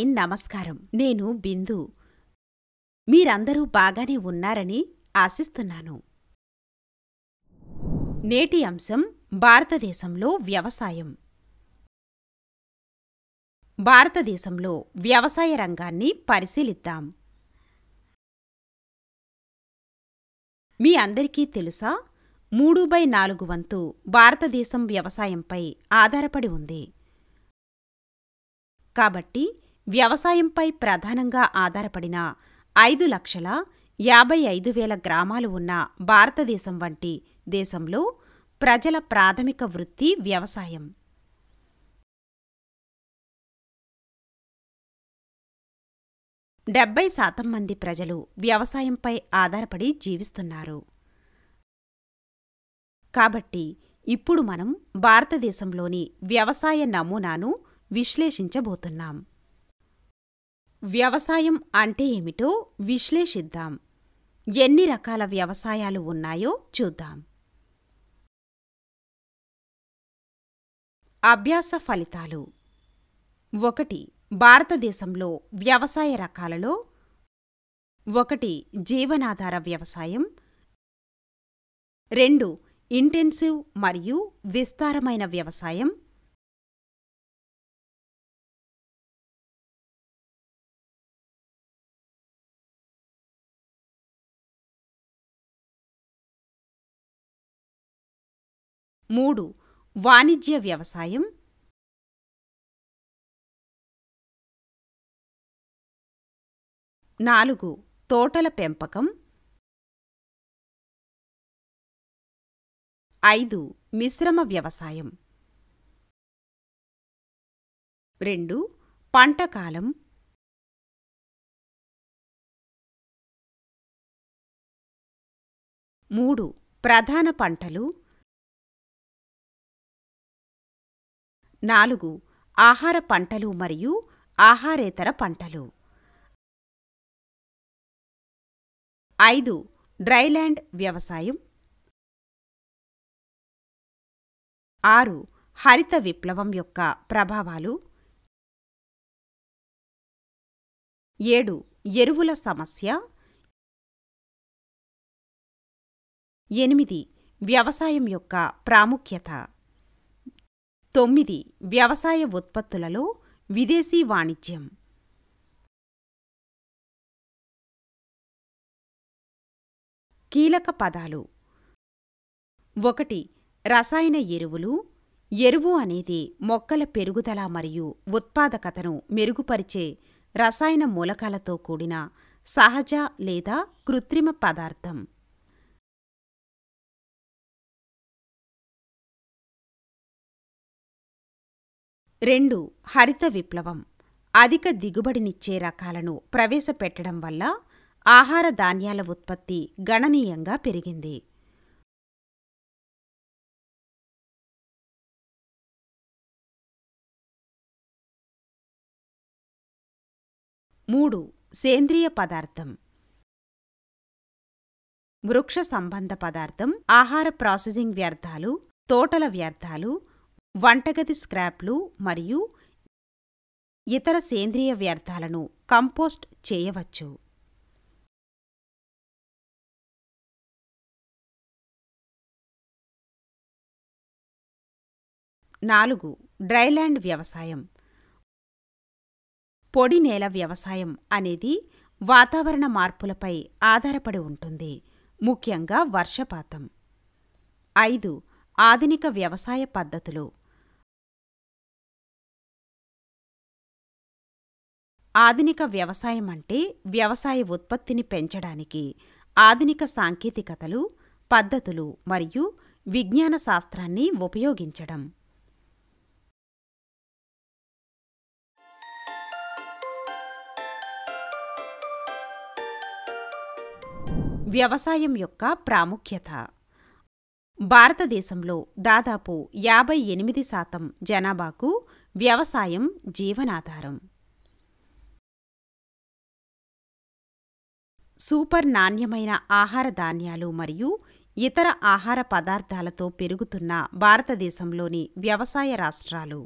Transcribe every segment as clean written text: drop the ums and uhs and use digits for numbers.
అందరికీ నమస్కారం. నేను బిందు. మీరందరూ బాగానే ఉన్నారని ఆశిస్తున్నాను. నేటి అంశం భారతదేశంలో వ్యవసాయం. భారతదేశంలో వ్యవసాయ రంగాన్ని పరిశీలిద్దాం. మీ అందరికీ తెలుసా, 3/4 వంతు భారతదేశం వ్యవసాయంపై ఆధారపడి ఉంది. కాబట్టి వ్యవసాయంపై ప్రధానంగా ఆధారపడిన 5,55,000 గ్రామాలు ఉన్న భారతదేశం వంటి దేశంలో ప్రజల ప్రాథమిక వృత్తి వ్యవసాయం. డెబ్బై శాతం మంది ప్రజలు వ్యవసాయంపై ఆధారపడి జీవిస్తున్నారు. కాబట్టి ఇప్పుడు మనం భారతదేశంలోని వ్యవసాయ నమూనాను విశ్లేషించబోతున్నాం. వ్యవసాయం అంటే ఏమిటో విశ్లేషిద్దాం. ఎన్ని రకాల వ్యవసాయాలు ఉన్నాయో చూద్దాం. అభ్యాస ఫలితాలు. 1. భారతదేశంలో వ్యవసాయ రకాలలో 1 జీవనాధార వ్యవసాయం, 2 ఇంటెన్సివ్ మరియు విస్తారమైన వ్యవసాయం, 3 వాణిజ్య వ్యవసాయం, 4 తోటల పెంపకం, 5 మిశ్రమ వ్యవసాయం, 2 పంటకాలం, 3 ప్రధాన పంటలు, 4 ఆహార పంటలు మరియు ఆహారేతర పంటలు, 5 డ్రైల్యాండ్ వ్యవసాయం, 6 హరిత విప్లవం యొక్క ప్రభావాలు, 7 ఎరువుల సమస్య, 8 వ్యవసాయం యొక్క ప్రాముఖ్యత, 9 వ్యవసాయ ఉత్పత్తులలో విదేశీ వాణిజ్యం. కీలక పదాలు. 1 రసాయన ఎరువులు. ఎరువు అనేది మొక్కల పెరుగుదల మరియు ఉత్పాదకతను మెరుగుపరిచే రసాయన మూలకాలతో కూడిన సహజ లేదా కృత్రిమ పదార్థం. 2 హరిత విప్లవం. అధిక దిగుబడినిచ్చే రకాలను ప్రవేశపెట్టడం వల్ల ఆహార ధాన్యాల ఉత్పత్తి గణనీయంగా పెరిగింది. 3 సేంద్రియ పదార్థం. వృక్ష సంబంధ పదార్థం, ఆహార ప్రాసెసింగ్ వ్యర్థాలు, తోటల వ్యర్థాలు, వంటగది స్క్రాప్లు మరియు ఇతర సేంద్రియ వ్యర్థాలను కంపోస్ట్ చేయవచ్చు. 4 డ్రైల్యాండ్ వ్యవసాయం. పొడి నేల వ్యవసాయం అనేది వాతావరణ మార్పులపై ఆధారపడి ఉంటుంది, ముఖ్యంగా వర్షపాతం. 5 ఆధునిక వ్యవసాయ పద్ధతులు. ఆధునిక వ్యవసాయం అంటే వ్యవసాయ ఉత్పత్తిని పెంచడానికి ఆధునిక సాంకేతికతలు, పద్ధతులు మరియు విజ్ఞాన శాస్త్రాన్ని ఉపయోగించడం. వ్యవసాయం యొక్క ప్రాముఖ్యత. భారతదేశంలో దాదాపు 58% జనాభాకు వ్యవసాయం జీవనాధారం. సూపర్ నాణ్యమైన ఆహార ధాన్యాలు మరియు ఇతర ఆహార పదార్థాలతో పెరుగుతున్న భారతదేశంలోని వ్యవసాయ రాష్ట్రాలు.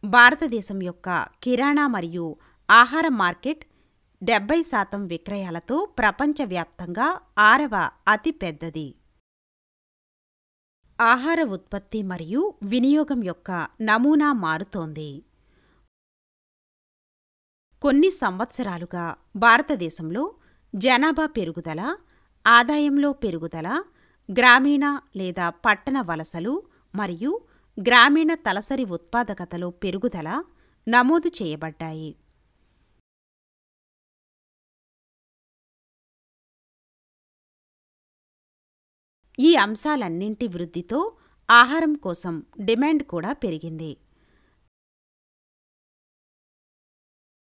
భారతదేశం యొక్క కిరాణా మరియు ఆహార మార్కెట్ 70% విక్రయాలతో ప్రపంచవ్యాప్తంగా 6వ అతి పెద్దది. ఆహార ఉత్పత్తి మరియు వినియోగం యొక్క నమూనా మారుతోంది. కొన్ని సంవత్సరాలుగా భారతదేశంలో జనాభా పెరుగుదల, ఆదాయంలో పెరుగుదల, గ్రామీణ లేదా పట్టణ వలసలు మరియు గ్రామీణ తలసరి ఉత్పాదకతలో పెరుగుదల నమోదు చేయబడ్డాయి. ఈ అంశాలన్నింటి వృద్ధితో ఆహారం కోసం డిమాండ్ కూడా పెరిగింది.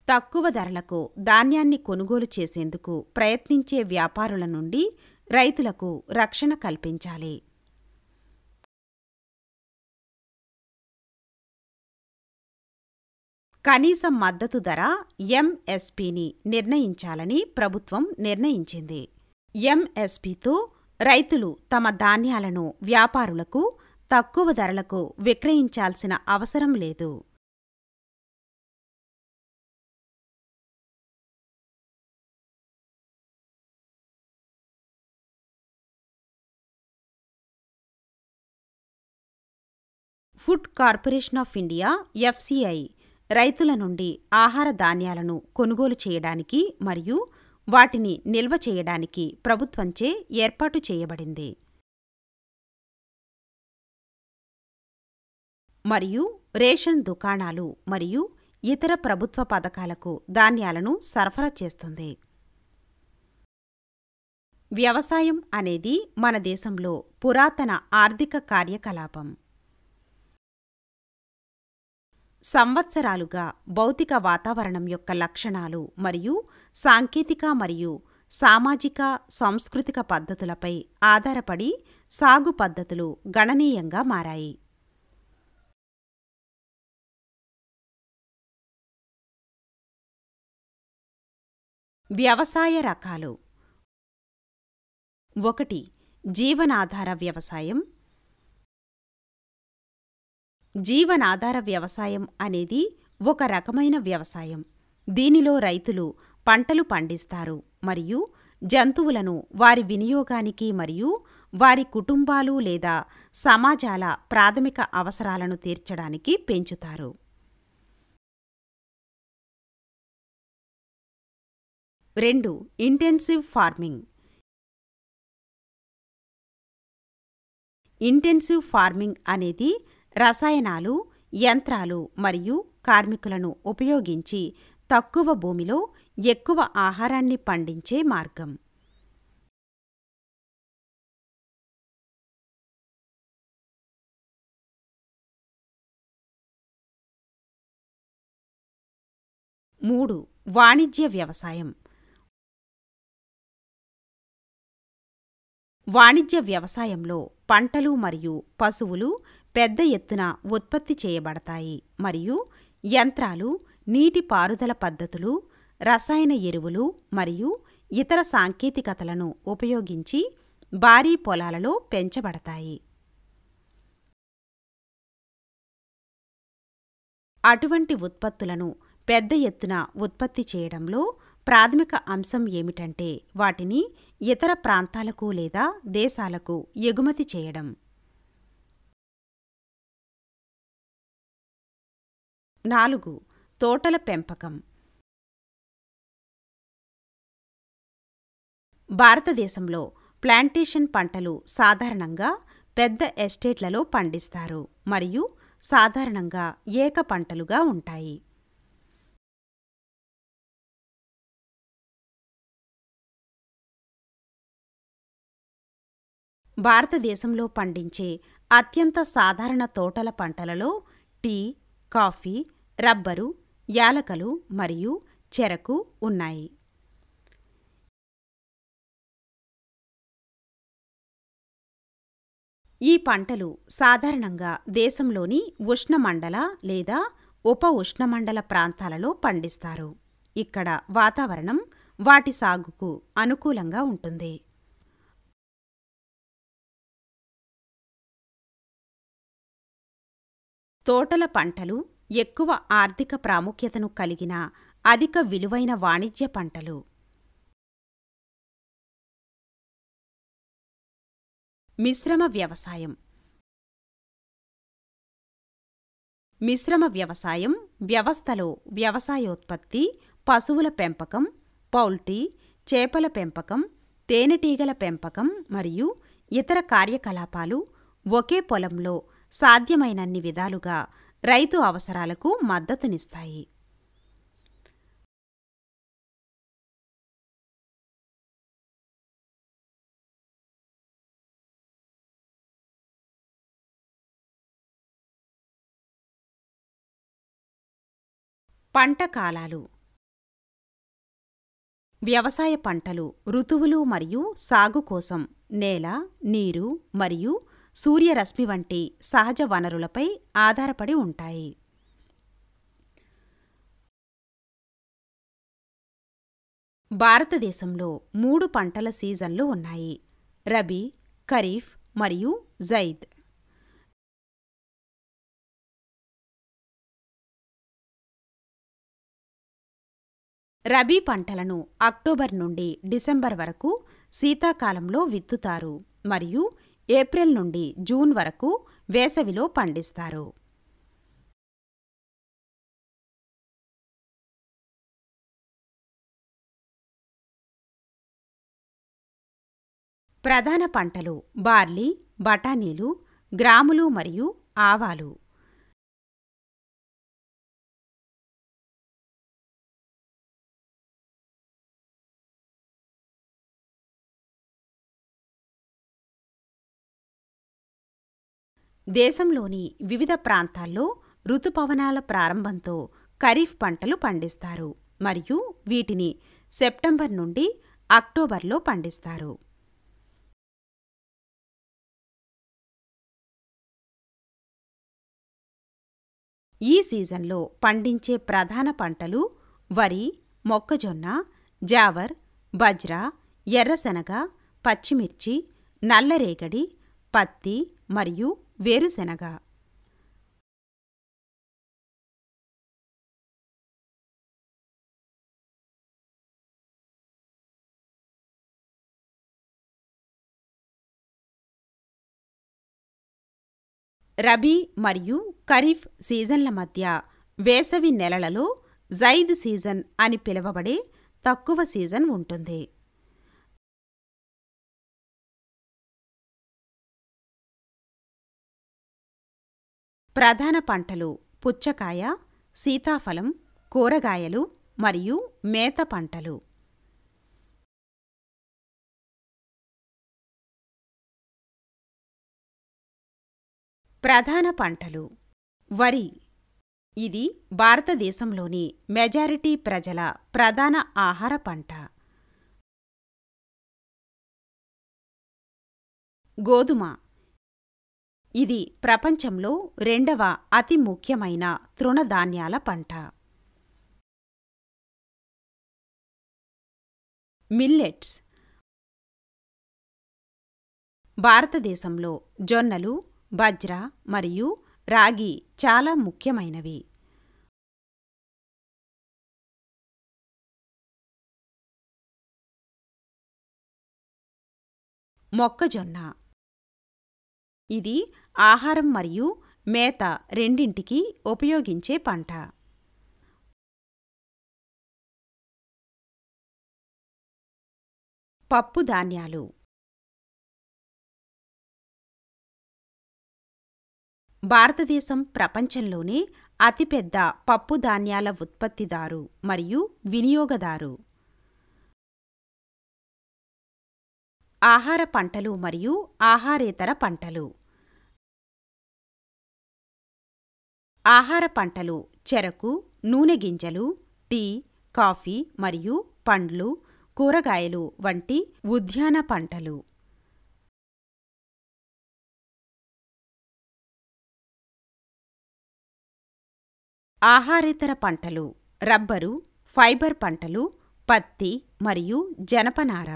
తక్కువ ధరలకు ధాన్యాన్ని కొనుగోలు చేసేందుకు ప్రయత్నించే వ్యాపారుల నుండి రైతులకు రక్షణ కల్పించాలి. కనీస మద్దతు ధర ఎంఎస్పిని నిర్ణయించాలని ప్రభుత్వం నిర్ణయించింది. ఎంఎస్పితో రైతులు తమ ధాన్యాలను వ్యాపారులకు తక్కువ ధరలకు విక్రయించాల్సిన అవసరం లేదు. Food corporation of India FCI రైతుల నుండి ఆహార ధాన్యాలను కొనుగోలు చేయడానికి మరియు వాటిని నిల్వ చేయడానికి ప్రభుత్వంచే ఏర్పాటు చేయబడింది. మరియు రేషన్ దుకాణాలు మరియు ఇతర ప్రభుత్వ పథకాలకు ధాన్యాలను సరఫరా చేస్తుంది. వ్యవసాయం అనేది మన దేశంలో పురాతన ఆర్థిక కార్యకలాపం. సంవత్సరాలుగా భౌతిక వాతావరణం యొక్క లక్షణాలు మరియు సాంకేతిక మరియు సామాజిక సాంస్కృతిక పద్ధతులపై ఆధారపడి సాగు పద్ధతులు గణనీయంగా మారాయి. వ్యవసాయ రకాలు. 1. జీవనాధార వ్యవసాయం. జీవనాధార వ్యవసాయం అనేది ఒక రకమైన వ్యవసాయం. దీనిలో రైతులు పంటలు పండిస్తారు మరియు జంతువులను వారి వినియోగానికి మరియు వారి కుటుంబాలు లేదా సమాజాల ప్రాథమిక అవసరాలను తీర్చడానికి పెంచుతారు. 2. Intensive farming. ఇంటెన్సివ్ ఫార్మింగ్ అనేది రసాయనాలు, యంత్రాలు మరియు కార్మికులను ఉపయోగించి తక్కువ భూమిలో ఎక్కువ ఆహారాన్ని పండించే మార్గం. మూడు, వాణిజ్య వ్యవసాయం. వాణిజ్య వ్యవసాయంలో పంటలు మరియు పశువులు పెద్ద ఎత్తున ఉత్పత్తి చేయబడతాయి మరియు యంత్రాలు, నీటి పారుదల పద్ధతులు, రసాయన ఎరువులు మరియు ఇతర సాంకేతికతలను ఉపయోగించి భారీ పొలాలలో పెంచబడతాయి. అటువంటి ఉత్పత్తులను పెద్ద ఎత్తున ఉత్పత్తి చేయడంలో ప్రాథమిక అంశం ఏమిటంటే వాటిని ఇతర ప్రాంతాలకు లేదా దేశాలకు ఎగుమతి చేయడం. 4. తోటల పెంపకం. భారతదేశంలో ప్లాంటేషన్ పంటలు సాధారణంగా పెద్ద ఎస్టేట్లలో పండిస్తారు మరియు సాధారణంగా ఏక పంటలుగా ఉంటాయి. భారతదేశంలో పండించే అత్యంత సాధారణ తోటల పంటలలో టీ, కాఫీ, రబ్బరు, యాలకులు మరియు చెరకు ఉన్నాయి. ఈ పంటలు సాధారణంగా దేశంలోని ఉష్ణమండల లేదా ఉప ఉష్ణమండల ప్రాంతాలలో పండిస్తారు. ఇక్కడ వాతావరణం వాటి సాగుకు అనుకూలంగా ఉంటుంది. తోటల పంటలు ఎక్కువ ఆర్థిక ప్రాముఖ్యతను కలిగిన అధిక విలువైన వాణిజ్య పంటలు. మిశ్రమ వ్యవసాయం. మిశ్రమ వ్యవసాయం వ్యవస్థలో వ్యవసాయోత్పత్తి, పశువుల పెంపకం, పౌల్ట్రీ, చేపల పెంపకం, తేనెటీగల పెంపకం మరియు ఇతర కార్యకలాపాలు ఒకే పొలంలో సాధ్యమైనన్ని విధాలుగా రైతు అవసరాలకు మద్దతునిస్తాయి. పంట కాలాలు. వ్యవసాయ పంటలు ఋతువులు మరియు సాగు కోసం నేల, నీరు మరియు సూర్యరశ్మి వంటి సహజ వనరులపై ఆధారపడి ఉంటాయి. భారతదేశంలో 3 పంటల సీజన్లు ఉన్నాయి: రబీ, ఖరీఫ్ మరియు జైద్. రబీ పంటలను అక్టోబర్ నుండి డిసెంబర్ వరకు శీతాకాలంలో విత్తుతారు మరియు ఏప్రిల్ నుండి జూన్ వరకు వేసవిలో పండిస్తారు. ప్రధాన పంటలు బార్లీ, బఠానీలు, గ్రాములు మరియు ఆవాలు. దేశంలోని వివిధ ప్రాంతాల్లో రుతుపవనాల ప్రారంభంతో ఖరీఫ్ పంటలు పండిస్తారు మరియు వీటిని సెప్టెంబర్ నుండి అక్టోబర్లో పండిస్తారు. ఈ సీజన్లో పండించే ప్రధాన పంటలు వరి, మొక్కజొన్న, జావర్, బజ్రా, ఎర్రశనగ, పచ్చిమిర్చి, నల్లరేగడి, పత్తి మరియు వేరుశెనగ. రబీ మరియు ఖరీఫ్ సీజన్ల మధ్య వేసవి నెలలలో జైద్ సీజన్ అని పిలువబడే తక్కువ సీజన్ ఉంటుంది. ప్రధాన పంటలు పుచ్చకాయ, సీతాఫలం, కూరగాయలు మరియు మేత పంటలు. ప్రధాన పంటలు వరి. ఇది భారతదేశంలోని మెజారిటీ ప్రజల ప్రధాన ఆహార పంట. గోధుమ. ఇది ప్రపంచంలో 2వ అతి ముఖ్యమైన తృణధాన్యాల పంట. మిల్లెట్స్. భారతదేశంలో జొన్నలు, బజ్రా మరియు రాగి చాలా ముఖ్యమైనవి. మొక్కజొన్న. ఇది ఆహారం మరియు మేత రెండింటికి ఉపయోగించే పంట. పప్పు ధాన్యాలు. భారతదేశం ప్రపంచంలోనే అతిపెద్ద పప్పు ధాన్యాల ఉత్పత్తిదారు మరియు వినియోగదారు. ఆహార పంటలు మరియు ఆహారేతర పంటలు. ఆహార పంటలు చెరకు, నూనె గింజలు, టీ, కాఫీ మరియు పండ్లు, కూరగాయలు వంటి ఉద్యాన పంటలు. ఆహారేతర పంటలు రబ్బరు, ఫైబర్ పంటలు, పత్తి మరియు జనపనార.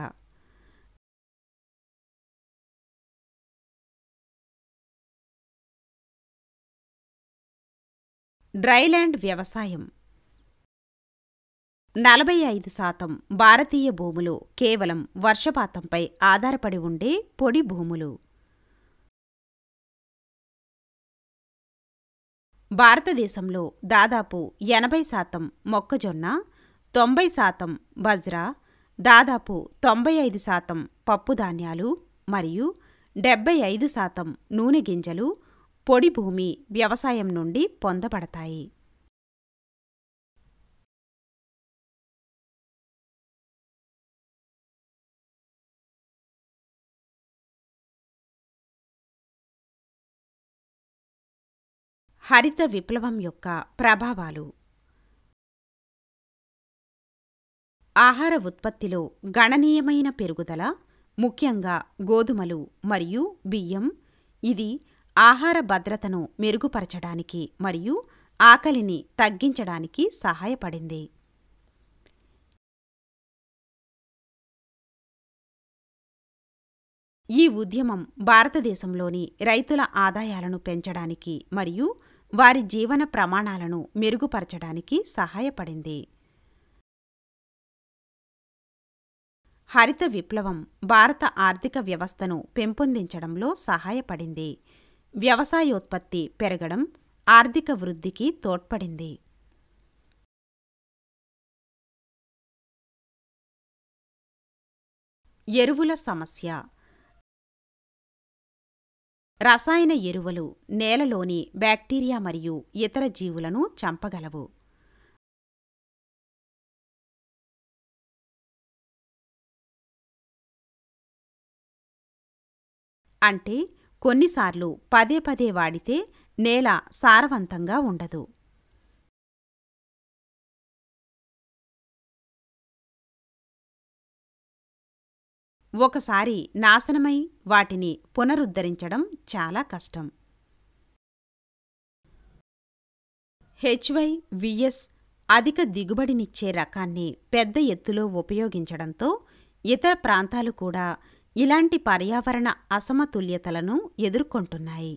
డ్రైల్యాండ్ వ్యవసాయం. 45% భారతీయ భూములు కేవలం వర్షపాతంపై ఆధారపడి ఉండే పొడి భూములు. భారతదేశంలో దాదాపు 80% మొక్కజొన్న, 90% బజ్రా, దాదాపు 95% పప్పుధాన్యాలు మరియు 75% నూనె గింజలు పొడి భూమి వ్యవసాయం నుండి పొందబడతాయి. హరిత విప్లవం యొక్క ప్రభావాలు. ఆహార ఉత్పత్తిలో గణనీయమైన పెరుగుదల, ముఖ్యంగా గోధుమలు మరియు బియ్యం. ఇది ఆహార భద్రతను మెరుగుపరచడానికి మరియు ఆకలిని తగ్గించడానికి సహాయపడింది. ఈ ఉద్యమం భారతదేశంలోని రైతుల ఆదాయాలను పెంచడానికి మరియు వారి జీవన ప్రమాణాలను మెరుగుపరచడానికి సహాయపడింది. హరిత విప్లవం భారత ఆర్థిక వ్యవస్థను పెంపొందించడంలో సహాయపడింది. వ్యవసాయోత్పత్తి పెరగడం ఆర్థిక వృద్ధికి తోడ్పడింది. ఎరువుల సమస్య. రసాయన ఎరువులు నేలలోని బ్యాక్టీరియా మరియు ఇతర జీవులను చంపగలవు. అంటే కొన్నిసార్లు పదే పదే వాడితే నేల సారవంతంగా ఉండదు. ఒకసారి నాశనమై వాటిని పునరుద్ధరించడం చాలా కష్టం. HY-VS అధిక దిగుబడినిచ్చే రకాన్ని పెద్ద ఎత్తులో ఉపయోగించడంతో ఇతర ప్రాంతాలు కూడా ఇలాంటి పర్యావరణ అసమతుల్యతలను ఎదుర్కొంటున్నాయి.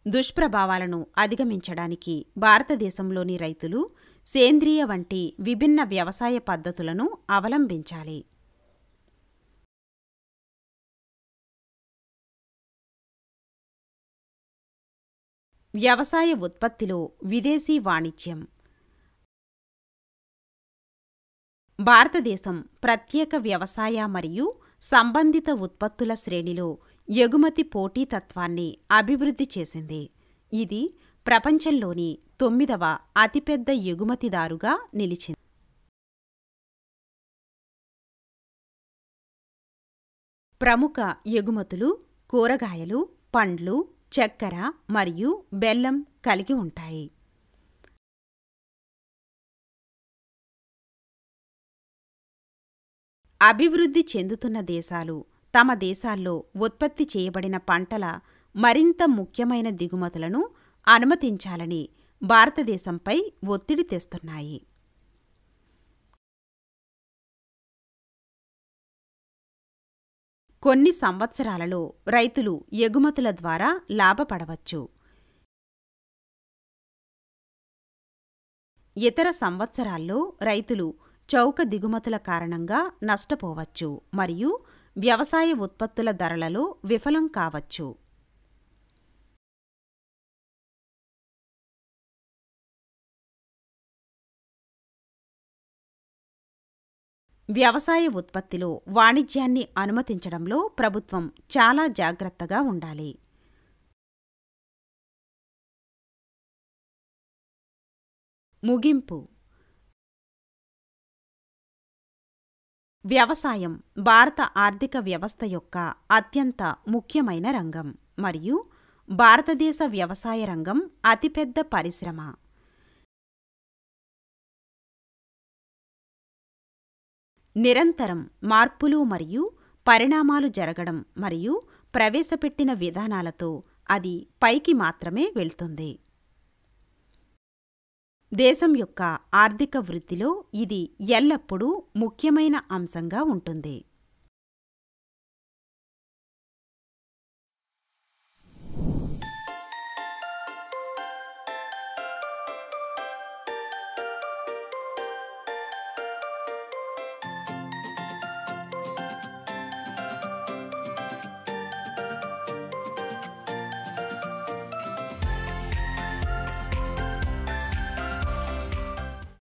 దుష్ప్రభావాలను అధిగమించడానికి భారతదేశంలోని రైతులు సేంద్రియ వంటి విభిన్న వ్యవసాయ పద్ధతులను అవలంబించాలి. వ్యవసాయ ఉత్పత్తిలో విదేశీ వాణిజ్యం. భారతదేశం ప్రత్యేక వ్యవసాయ మరియు సంబంధిత ఉత్పత్తుల శ్రేణిలో ఎగుమతి పోటీతత్వాన్ని అభివృద్ధి చేసింది. ఇది ప్రపంచంలోని 9వ అతిపెద్ద ఎగుమతిదారుగా నిలిచింది. ప్రముఖ ఎగుమతులు కూరగాయలు, పండ్లు, చక్కెర మరియు బెల్లం కలిగి ఉంటాయి. అభివృద్ధి చెందుతున్న దేశాలు తమ దేశాల్లో ఉత్పత్తి చేయబడిన పంటల మరింత ముఖ్యమైన దిగుమతులను అనుమతించాలని భారతదేశంపై ఒత్తిడి తెస్తున్నాయి. కొన్ని సంవత్సరాలలో రైతులు ఎగుమతుల ద్వారా లాభపడవచ్చు. ఇతర సంవత్సరాల్లో రైతులు చౌక దిగుమతుల కారణంగా నష్టపోవచ్చు మరియు వ్యవసాయ ఉత్పత్తుల ధరలలో విఫలం కావచ్చు. వ్యవసాయ ఉత్పత్తిలో వాణిజ్యాన్ని అనుమతించడంలో ప్రభుత్వం చాలా జాగ్రత్తగా ఉండాలి. ముగింపు. వ్యవసాయం భారత ఆర్థిక వ్యవస్థ యొక్క అత్యంత ముఖ్యమైన రంగం మరియు భారతదేశ వ్యవసాయ రంగం అతిపెద్ద పరిశ్రమ. నిరంతరం మార్పులు మరియు పరిణామాలు జరగడం మరియు ప్రవేశపెట్టిన విధానాలతో అది పైకి మాత్రమే వెళ్తుంది. దేశం యొక్క ఆర్థిక వృద్ధిలో ఇది ఎల్లప్పుడూ ముఖ్యమైన అంశంగా ఉంటుంది.